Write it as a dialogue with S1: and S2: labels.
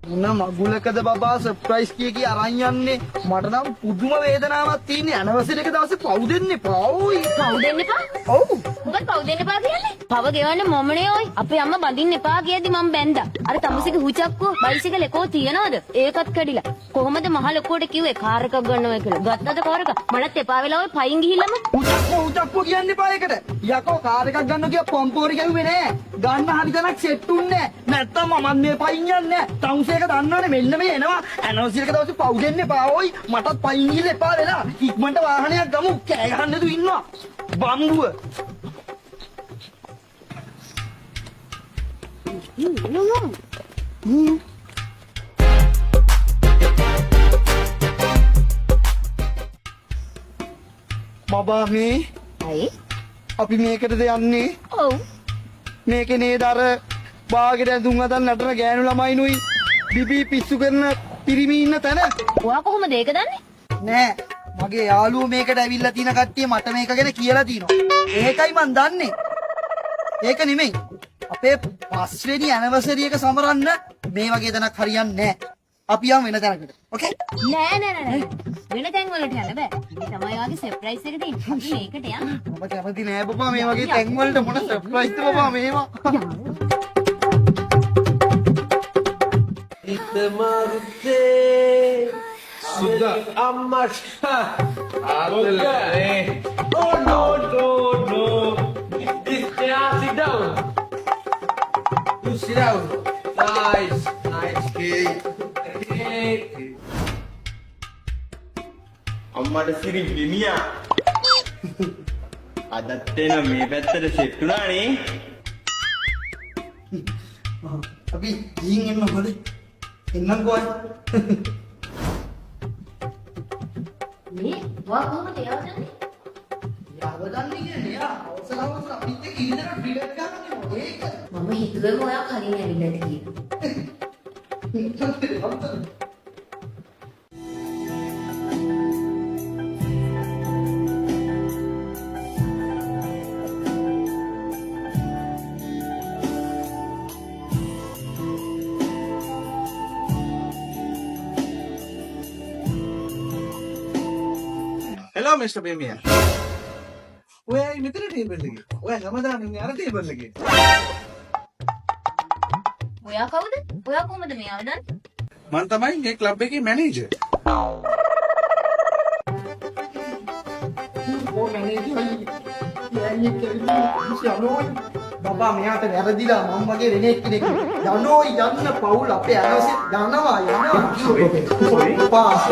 S1: මොන මගුලකද බබා සර්ප්‍රයිස් කිය අරන් යන්නේ මට නම් පුදුම වේදනාවක් තියෙන්නේ ඇනිවර්සරි එක දවසේ පව් දෙන්න එපා ඕයි
S2: පව් දෙන්න එපා?
S1: ඔව්
S2: මොකද පව් දෙන්න එපා කියන්නේ? පව ගෙවන්න මොමනේ ඔයි. අපේ අම්මා බඳින්න එපා කියද්දි මම බැන්දා. අර තමුසේගේ හුචක්කුව බයිසිකල් එකෝ තියනවද? ඒකත් කැඩිලා. කොහොමද මහ ලොකුවට කිව්වේ කාර් එකක් ගන්නවා කියලා? ගත්තද කාර් එක? මටත් එපා වෙලා ඔය පයින් ගිහිල්ලාම
S1: උචක්කෝ කියන්න එපා ඒකට යකෝ කාර් එකක් ගන්න කිය පොම්පෝරි ගැහුවේ නෑ ගන්න හරි තැනක් සෙට් උන්නේ නැත්තම් මම මේ පයින් යන්නේ තවුසේ එක දන්නවනේ මෙන්න මේ එනවා ඇනිවර්සරි එක දවසේ පව් දෙන්න එපා ඕයි මටත් පයින් ගිහිල්ලා එපා වෙලා ඉක්මනට වාහනයක් ගමු කෑ ගහන්න දු ඉන්නවා බම්බුව බබා මේ
S2: ඇයි?
S1: අපි මේකටද යන්නේ
S2: ඔව්.
S1: මේකේ නේද අර බාගෙට ඇඳුම් හදන්න නටන ගෑනු ළමයිනුයි බිබී පිස්සු කරන පිරිමි ඉන්න තැන
S2: ඔයා කොහොමද ඒක දන්නේ?
S1: නෑ මගේ යාළුවෝ මේකට ඇවිල්ලා තියෙන කට්ටිය මට මේක ගැන කියලා තිනවා ඒකයි මන් දන්නේ ඒක නෙමෙයි අපේ 5 වෙනි ඇනිවර්සරි එක සමරන්න මේ වගේ තැනක් හරියන්නේ නෑ අපි යමු වෙන තැනකට ඕකේ
S2: නෑ. වෙන තැන් වලට යන්න බෑ. මේ තමයි වාගේ සර්ප්‍රයිස් එක තියෙන්නේ. අපි මේකට යන්න.
S1: මම කැමති නෑ බබා මේ වගේ තැන් වලට මොන සර්ප්‍රයිස්ද බබා මේවා
S3: Marute sudah amat oh no sit down you sit down nice okay
S4: අම්මට සිරි විමියා අදත් එන මේ පැත්තට සෙට් උනානේ
S1: අපි ගිහින් එන්න මොකද එන්නම් කොයි
S2: මේ වා කොහොමද යවදන්නේ?
S1: යවදන්නේ කියන්නේ යා අවසලවස් අපිත් එක්ක ඉඳලා ඩිලට් ගන්නනේ ඒක
S2: මම හිතුවේම ඔයා කලින් ඇවිල්ලාද කියලා.
S3: hello Mr. Bemia ඔයා මෙතන ටේබල් එකේ ඔයා හැමදාම ඉන්නේ අර ටේබල් එකේ
S2: ඔයා කවුද? ඔයා කොහොමද මේ යවදන්නේ?
S3: මම තමයි මේ ක්ලබ් එකේ මැනේජර්
S1: ඕ මැනේජර් බබා මෙයාට වැරදිලා මම වගේ වෙනෙක් කෙනෙක් යනෝයි යන්න පවුල් අපේ ඇනවසේ යනවා
S3: sorry
S1: පාස්